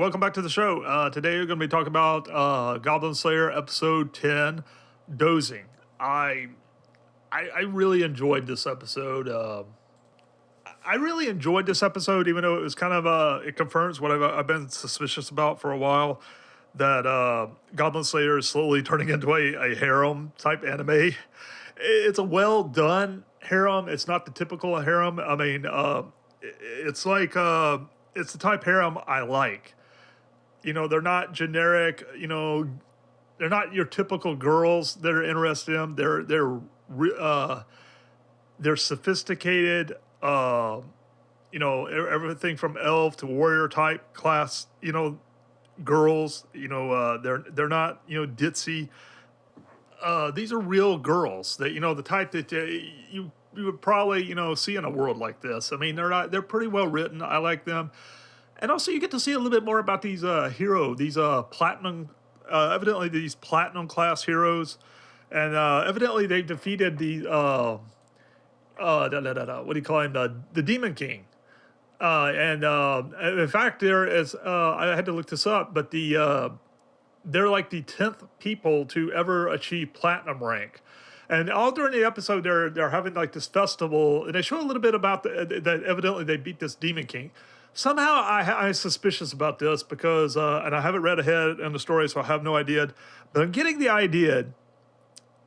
welcome back to the show. Today we're going to be talking about Goblin Slayer episode 10, Dozing. I really enjoyed this episode. Even though it was kind of, it confirms what I've been suspicious about for a while, that Goblin Slayer is slowly turning into a harem type anime. It's a well done harem. It's not the typical harem. I mean, it's like, it's the type harem I like. You know, they're not generic, they're not your typical girls that are interested in them. They're sophisticated, everything from elf to warrior type class, girls, they're not, ditzy. These are real girls that, the type that you would probably, see in a world like this. I mean, they're pretty well written. I like them. And also you get to see a little bit more about these these platinum, evidently these platinum class heroes. And evidently they've defeated the, what do you call him? The Demon King. In fact, there is, I had to look this up, but they're like the 10th people to ever achieve platinum rank. And all during the episode, they're having like this festival, and they show a little bit about that evidently they beat this Demon King. Somehow I'm suspicious about this because, and I haven't read ahead in the story, so I have no idea, but I'm getting the idea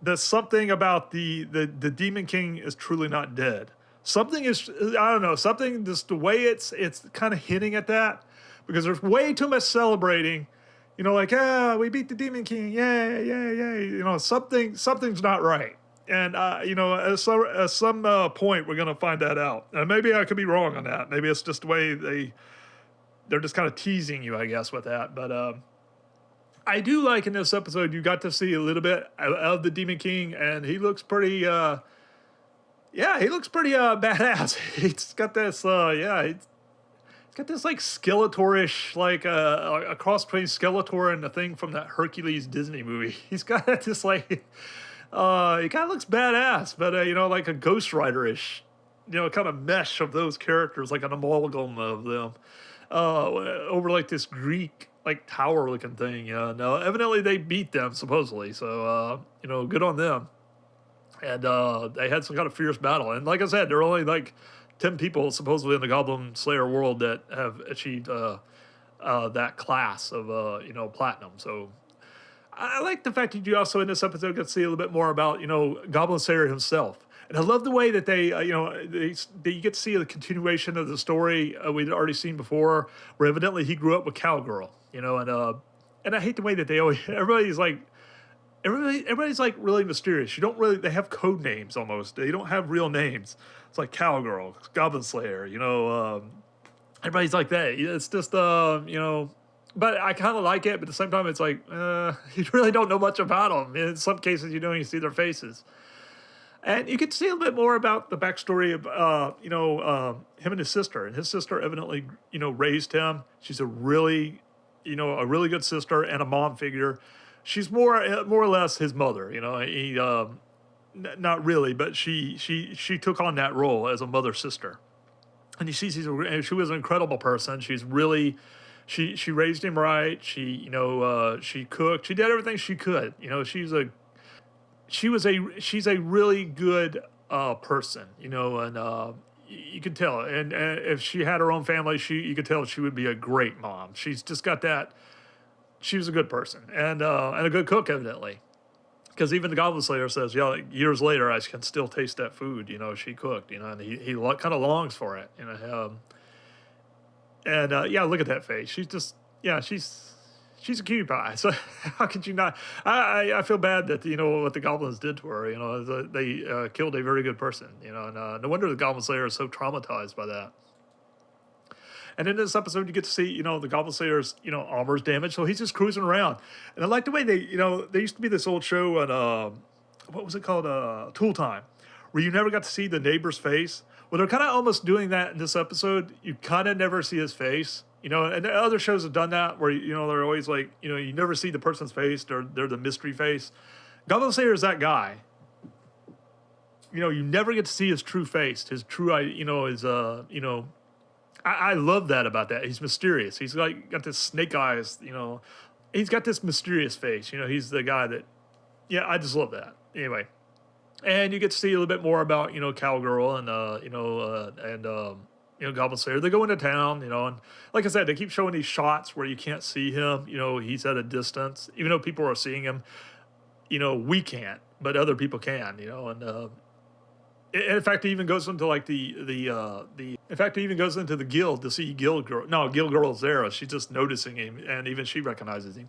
that something about the Demon King is truly not dead. Something is, I don't know, something, just the way it's kind of hinting at that, because there's way too much celebrating, like, we beat the Demon King, yay, yay, yay, something's not right. And, at some point, we're going to find that out. And maybe I could be wrong on that. Maybe it's just the way they're just kind of teasing you, I guess, with that. But I do like in this episode, you got to see a little bit of the Demon King, and he looks pretty, he looks pretty badass. He's got this, he's got this, like, Skeletor-ish, like, a cross between Skeletor and the thing from that Hercules Disney movie. He's got this, like, he kind of looks badass, but, like a Ghost Rider-ish, kind of mesh of those characters, like an amalgam of them, over, like, this Greek, like, tower-looking thing, No, evidently they beat them, supposedly, so, good on them. And they had some kind of fierce battle. And like I said, there are only like 10 people supposedly in the Goblin Slayer world that have achieved that class of, platinum. So I like the fact that you also in this episode get to see a little bit more about, Goblin Slayer himself. And I love the way that they you get to see the continuation of the story we'd already seen before, where evidently he grew up with Cowgirl, and I hate the way that everybody's like really mysterious. They have code names almost. They don't have real names. It's like Cowgirl, Goblin Slayer, everybody's like that. It's just, but I kind of like it, but at the same time, it's like, you really don't know much about them. In some cases, you see their faces. And you get to see a little bit more about the backstory of, him and his sister. And his sister evidently, raised him. She's a really good sister and a mom figure. She's more or less his mother, He, not really, but she took on that role as a mother sister, and you see she was an incredible person. She's really, she raised him right. She she cooked. She did everything she could. She's a really good person. And you could tell. And if she had her own family, you could tell she would be a great mom. She's just got that. She was a good person and a good cook, evidently, because even the Goblin Slayer says, years later, I can still taste that food, she cooked, and he kind of longs for it, look at that face. She's just, she's a cutie pie. So how could you not? I feel bad that, what the goblins did to her, they killed a very good person, and no wonder the Goblin Slayer is so traumatized by that. And in this episode, you get to see, the Goblin Slayer's, armor's damaged, so he's just cruising around. And I like the way they used to be this old show on, what was it called, Tool Time, where you never got to see the neighbor's face. Well, they're kind of almost doing that in this episode. You kind of never see his face, and other shows have done that, where, they're always like, you never see the person's face, they're the mystery face. Goblin Slayer is that guy. You never get to see his true face, his true, his, I love that about that. He's mysterious. He's like got this snake eyes, he's got this mysterious face. He's the guy that, yeah, I just love that. Anyway, and you get to see a little bit more about, Cowgirl and, Goblin Slayer. They go into town, and like I said, they keep showing these shots where you can't see him. He's at a distance, even though people are seeing him. We can't, but other people can. And in fact, he even goes into like In fact, he even goes into the guild to see Guild Girl. No, Guild Girl's there. She's just noticing him, and even she recognizes him.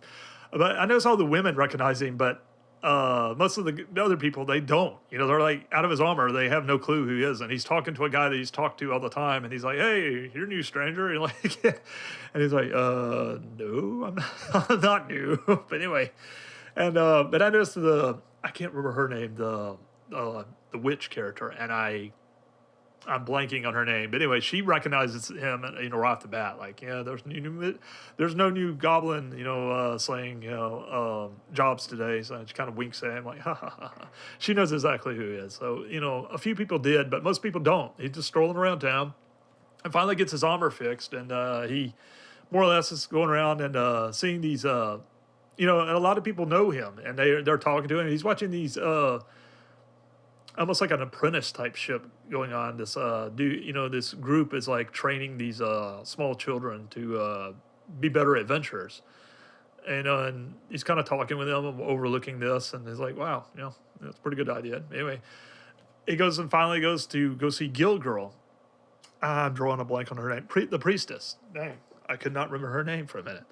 But I notice all the women recognize him, but most of the other people, they don't. They're like out of his armor. They have no clue who he is, and he's talking to a guy that he's talked to all the time, and he's like, "Hey, you're new, stranger." And and he's like, "No, I'm not, I'm not new." But anyway, and but I noticed I can't remember her name, the witch character, and I'm blanking on her name, but anyway, she recognizes him, right off the bat. Like, yeah, there's no new goblin, slaying, jobs today. So she kind of winks at him, like, ha ha ha. She knows exactly who he is. So, a few people did, but most people don't. He's just strolling around town, and finally gets his armor fixed, and he more or less is going around and seeing these, and a lot of people know him, and they're talking to him. He's watching these. Almost like an apprentice type ship going on. This this group is like training these small children to be better adventurers, and he's kind of talking with them, overlooking this, and he's like, wow, that's a pretty good idea. Anyway, he goes and finally goes to go see Guild Girl. I'm drawing a blank on her name. The priestess. Dang, I could not remember her name for a minute.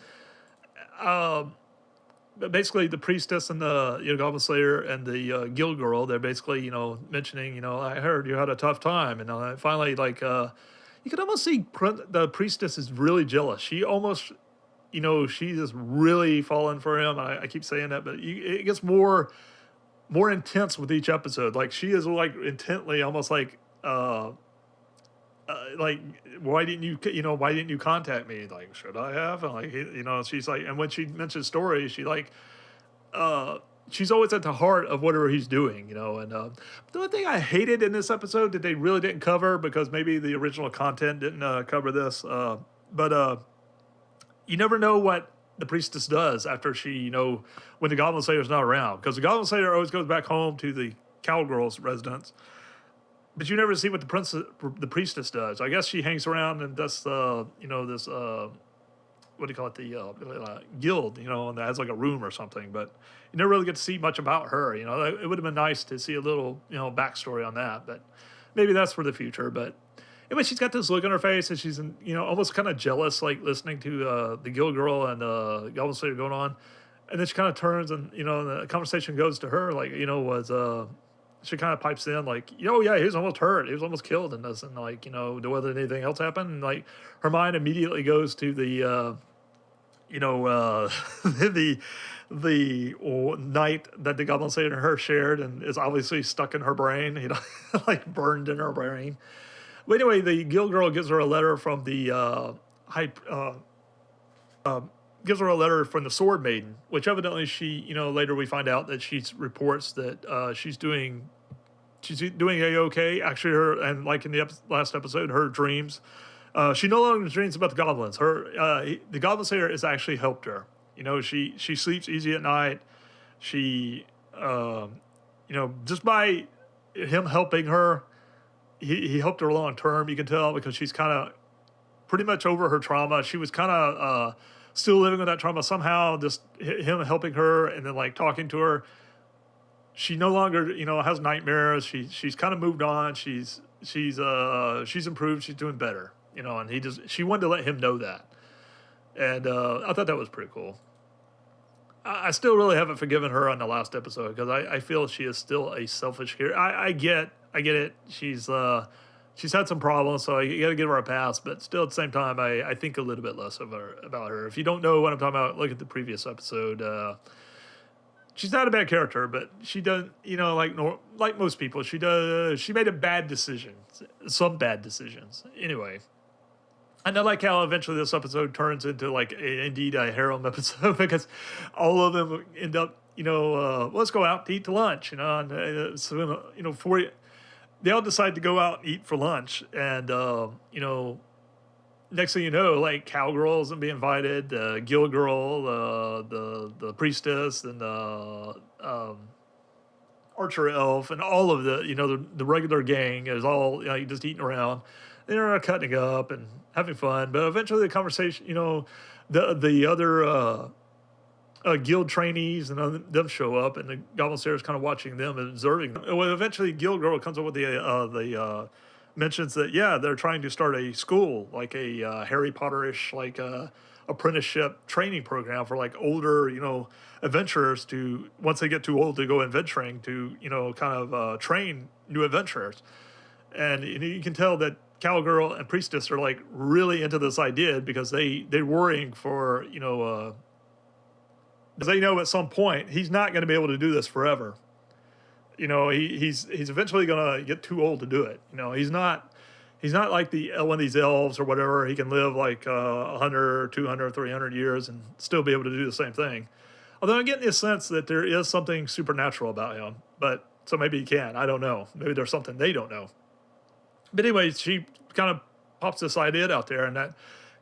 But basically, the priestess and the Goblin Slayer and the Guild Girl, they're basically mentioning, I heard you had a tough time, and finally, like, you could almost see the priestess is really jealous. She almost, she's just really falling for him. I keep saying that, but it gets more intense with each episode. Like, she is like intently, almost like why didn't you contact me? Like, should I have? And like, she's like, and when she mentions stories, she like, she's always at the heart of whatever he's doing, and the only thing I hated in this episode that they really didn't cover, because maybe the original content didn't cover this, but you never know what the priestess does after she, when the Goblin Slayer's not around, because the Goblin Slayer always goes back home to the cowgirl's residence. But you never see what the priestess does. I guess she hangs around and does, this, what do you call it, the guild, and that has like a room or something. But you never really get to see much about her. It would have been nice to see a little, backstory on that. But maybe that's for the future. But anyway, she's got this look on her face, and she's, almost kind of jealous, like listening to the Guild Girl and Goblin Slayer going on. And then she kind of turns and, the conversation goes to her, like, she kind of pipes in like, yeah, he was almost hurt. He was almost killed in this. And like, whether anything else happened. And like, her mind immediately goes to the, the night that the Goblin Slayer and her shared, and is obviously stuck in her brain, like burned in her brain. But anyway, the Guild Girl gives her a letter from the gives her a letter from the Sword Maiden, which evidently she, later we find out that she reports that she's doing a-okay. Actually, and like in the last episode, her dreams, she no longer dreams about the goblins. The Goblin Slayer has actually helped her. She sleeps easy at night. She, just by him helping her, he helped her long term. You can tell, because she's kind of pretty much over her trauma. She was kind of still living with that trauma somehow. Just him helping her and then like talking to her. She no longer, has nightmares. She's kind of moved on. She's improved. She's doing better, and she wanted to let him know that. And I thought that was pretty cool. I still really haven't forgiven her on the last episode, because I feel she is still a selfish character. I get it. She's had some problems, so you got to give her a pass. But still, at the same time, I think a little bit less about her. If you don't know what I'm talking about, look at the previous episode. She's not a bad character, but she does, like most people, she made a bad decision, some bad decisions. Anyway, and I like how eventually this episode turns into indeed a harem episode, because all of them end up, let's go out to eat to lunch, and so they all decide to go out and eat for lunch, and next thing you know, like cowgirls and be invited, guild girl, the priestess, and the archer elf, and all of the regular gang is all just eating around. They're cutting up and having fun, but eventually the conversation, the other guild trainees and them show up, and the Goblin Slayer is kind of watching them and observing them. Well, eventually, Guild Girl comes up with the mentions that they're trying to start a school, like a Harry Potter-ish apprenticeship training program for like older adventurers to, once they get too old to go adventuring, to kind of train new adventurers. And you can tell that Cowgirl and Priestess are like really into this idea because they're worrying for because they know at some point he's not going to be able to do this forever. He's eventually going to get too old to do it. He's not like one of these elves or whatever. He can live like 100, 200, 300 years and still be able to do the same thing. Although I'm getting the sense that there is something supernatural about him. But so maybe he can. I don't know. Maybe there's something they don't know. But anyway, she kind of pops this idea out there, and that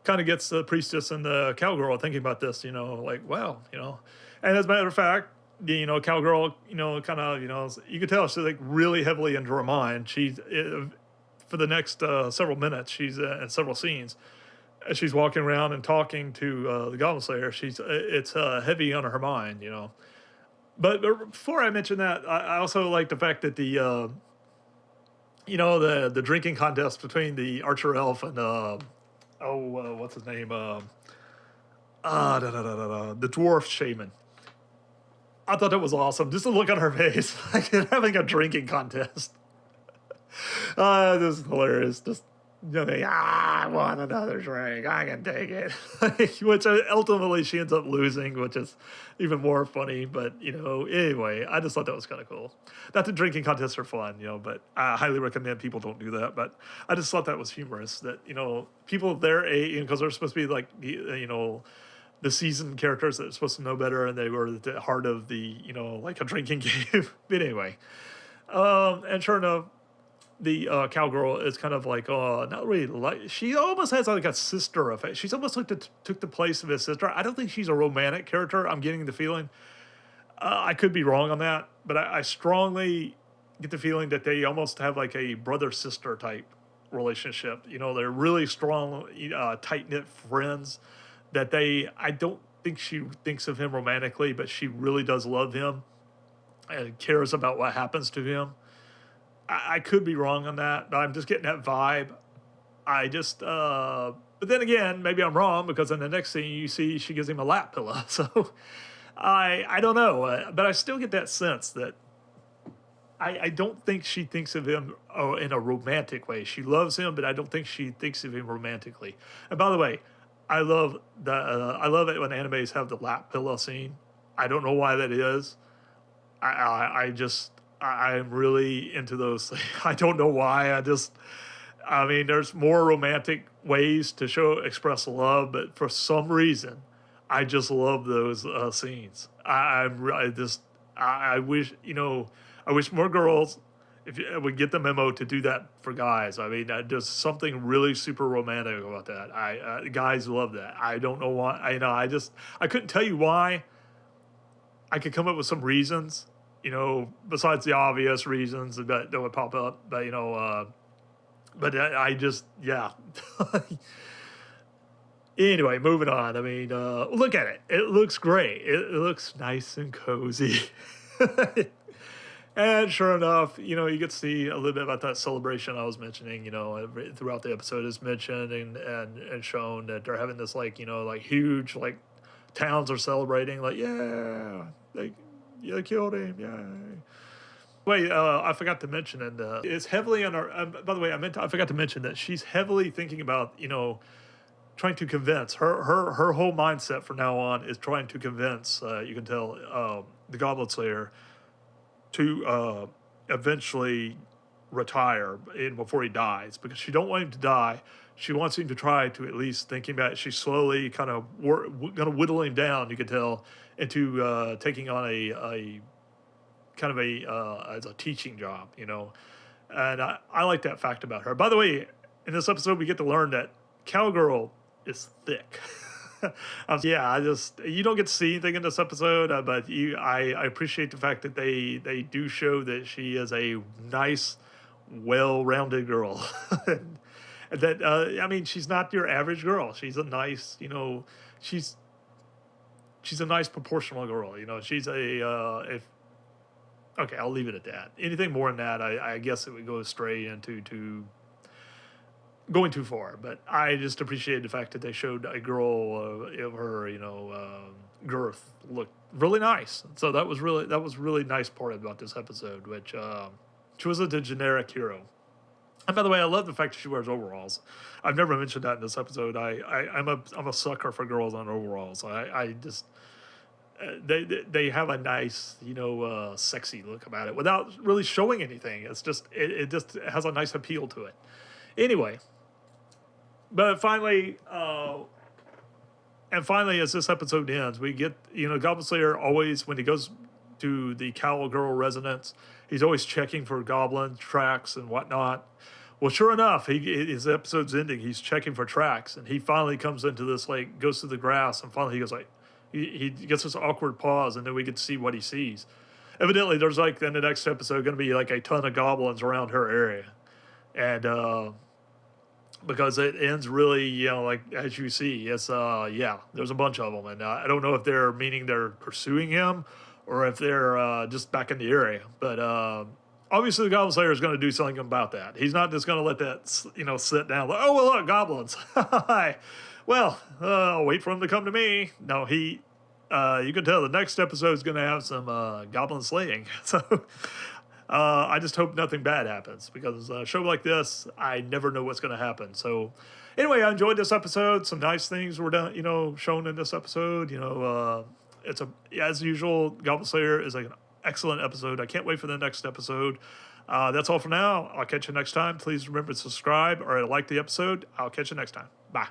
kind of gets the priestess and the cowgirl thinking about this, like, well, and as a matter of fact, the, cowgirl, kind of, you could tell she's like really heavily into her mind. She's, for the next several minutes, she's in several scenes, as she's walking around and talking to the Goblin Slayer, it's heavy on her mind, But before I mention that, I also like the fact that the drinking contest between the archer elf and what's his name? The dwarf shaman. I thought that was awesome. Just to look on her face, like having a drinking contest. This is hilarious. Just I want another drink. I can take it. Which ultimately she ends up losing, which is even more funny. But anyway, I just thought that was kind of cool. Not that drinking contests are fun, but I highly recommend people don't do that. But I just thought that was humorous. That people their age, because they're supposed to be like the seasoned characters that are supposed to know better, and they were at the heart of the like a drinking game. But anyway, and sure enough, the cowgirl is kind of like, not really like, she almost has like a sister effect. She's almost like took the place of his sister. I don't think she's a romantic character. I'm getting the feeling. I could be wrong on that, but I strongly get the feeling that they almost have like a brother-sister type relationship. They're really strong, tight-knit friends that I don't think she thinks of him romantically, but she really does love him and cares about what happens to him. I could be wrong on that, but I'm just getting that vibe. But then again, maybe I'm wrong, because in the next scene you see she gives him a lap pillow. So I don't know, but I still get that sense that I don't think she thinks of him in a romantic way. She loves him, but I don't think she thinks of him romantically. And by the way, I love it when animes have the lap pillow scene. I don't know why that is. I'm really into those things. I don't know why. There's more romantic ways to express love, but for some reason, I just love those scenes. I wish, I wish more girls would get the memo to do that for guys. There's something really super romantic about that. Guys love that. I don't know why. I couldn't tell you why. I could come up with some reasons, besides the obvious reasons that would pop up, but Anyway, moving on. Look at it. It looks great. It looks nice and cozy. And sure enough, you get to see a little bit about that celebration I was mentioning, throughout the episode is mentioned and shown that they're having this huge, towns are celebrating, you killed him, yay. Wait, I forgot to mention, and it's heavily on our. By the way, I forgot to mention that she's heavily thinking about, trying to convince her whole mindset from now on is trying to convince. You can tell the Goblin Slayer to eventually retire before he dies, because she don't want him to die. She wants him to try to at least thinking about it. She's slowly kind of going to whittle him down, you can tell, into taking on a kind of as a teaching job, And I like that fact about her. By the way, in this episode, we get to learn that Cowgirl is thick. Yeah, you don't get to see anything in this episode, but I appreciate the fact that they do show that she is a nice, well-rounded girl. And that I mean, she's not your average girl. She's a nice, she's she's a nice proportional girl. She's if okay, I'll leave it at that. Anything more than that, I guess it would go astray into going too far. But I just appreciate the fact that they showed a girl of her, girth looked really nice. So that was really nice part about this episode, which she wasn't the generic hero. And by the way, I love the fact that she wears overalls. I've never mentioned that in this episode. I'm a sucker for girls on overalls. I just they have a nice, sexy look about it without really showing anything. It's just it just has a nice appeal to it. Anyway, but finally, as this episode ends, we get, Goblin Slayer always, when he goes to the Cowgirl residence, he's always checking for goblin tracks and whatnot. Well, sure enough, his episode's ending. He's checking for tracks, and he finally comes into this, goes to the grass, and finally he goes he gets this awkward pause, and then we get to see what he sees. Evidently, there's in the next episode going to be a ton of goblins around her area, and because it ends really, as you see, it's there's a bunch of them, and I don't know if they're pursuing him, or if they're just back in the area, but obviously the Goblin Slayer is going to do something about that. He's not just going to let that, sit down. Oh, well, look, goblins. Well, I'll wait for him to come to me. No, you can tell the next episode is going to have some goblin slaying. So I just hope nothing bad happens, because a show like this, I never know what's going to happen. So anyway, I enjoyed this episode. Some nice things were done, shown in this episode. It's as usual, Goblin Slayer is an excellent episode. I can't wait for the next episode. That's all for now. I'll catch you next time. Please remember to subscribe or like the episode. I'll catch you next time. Bye.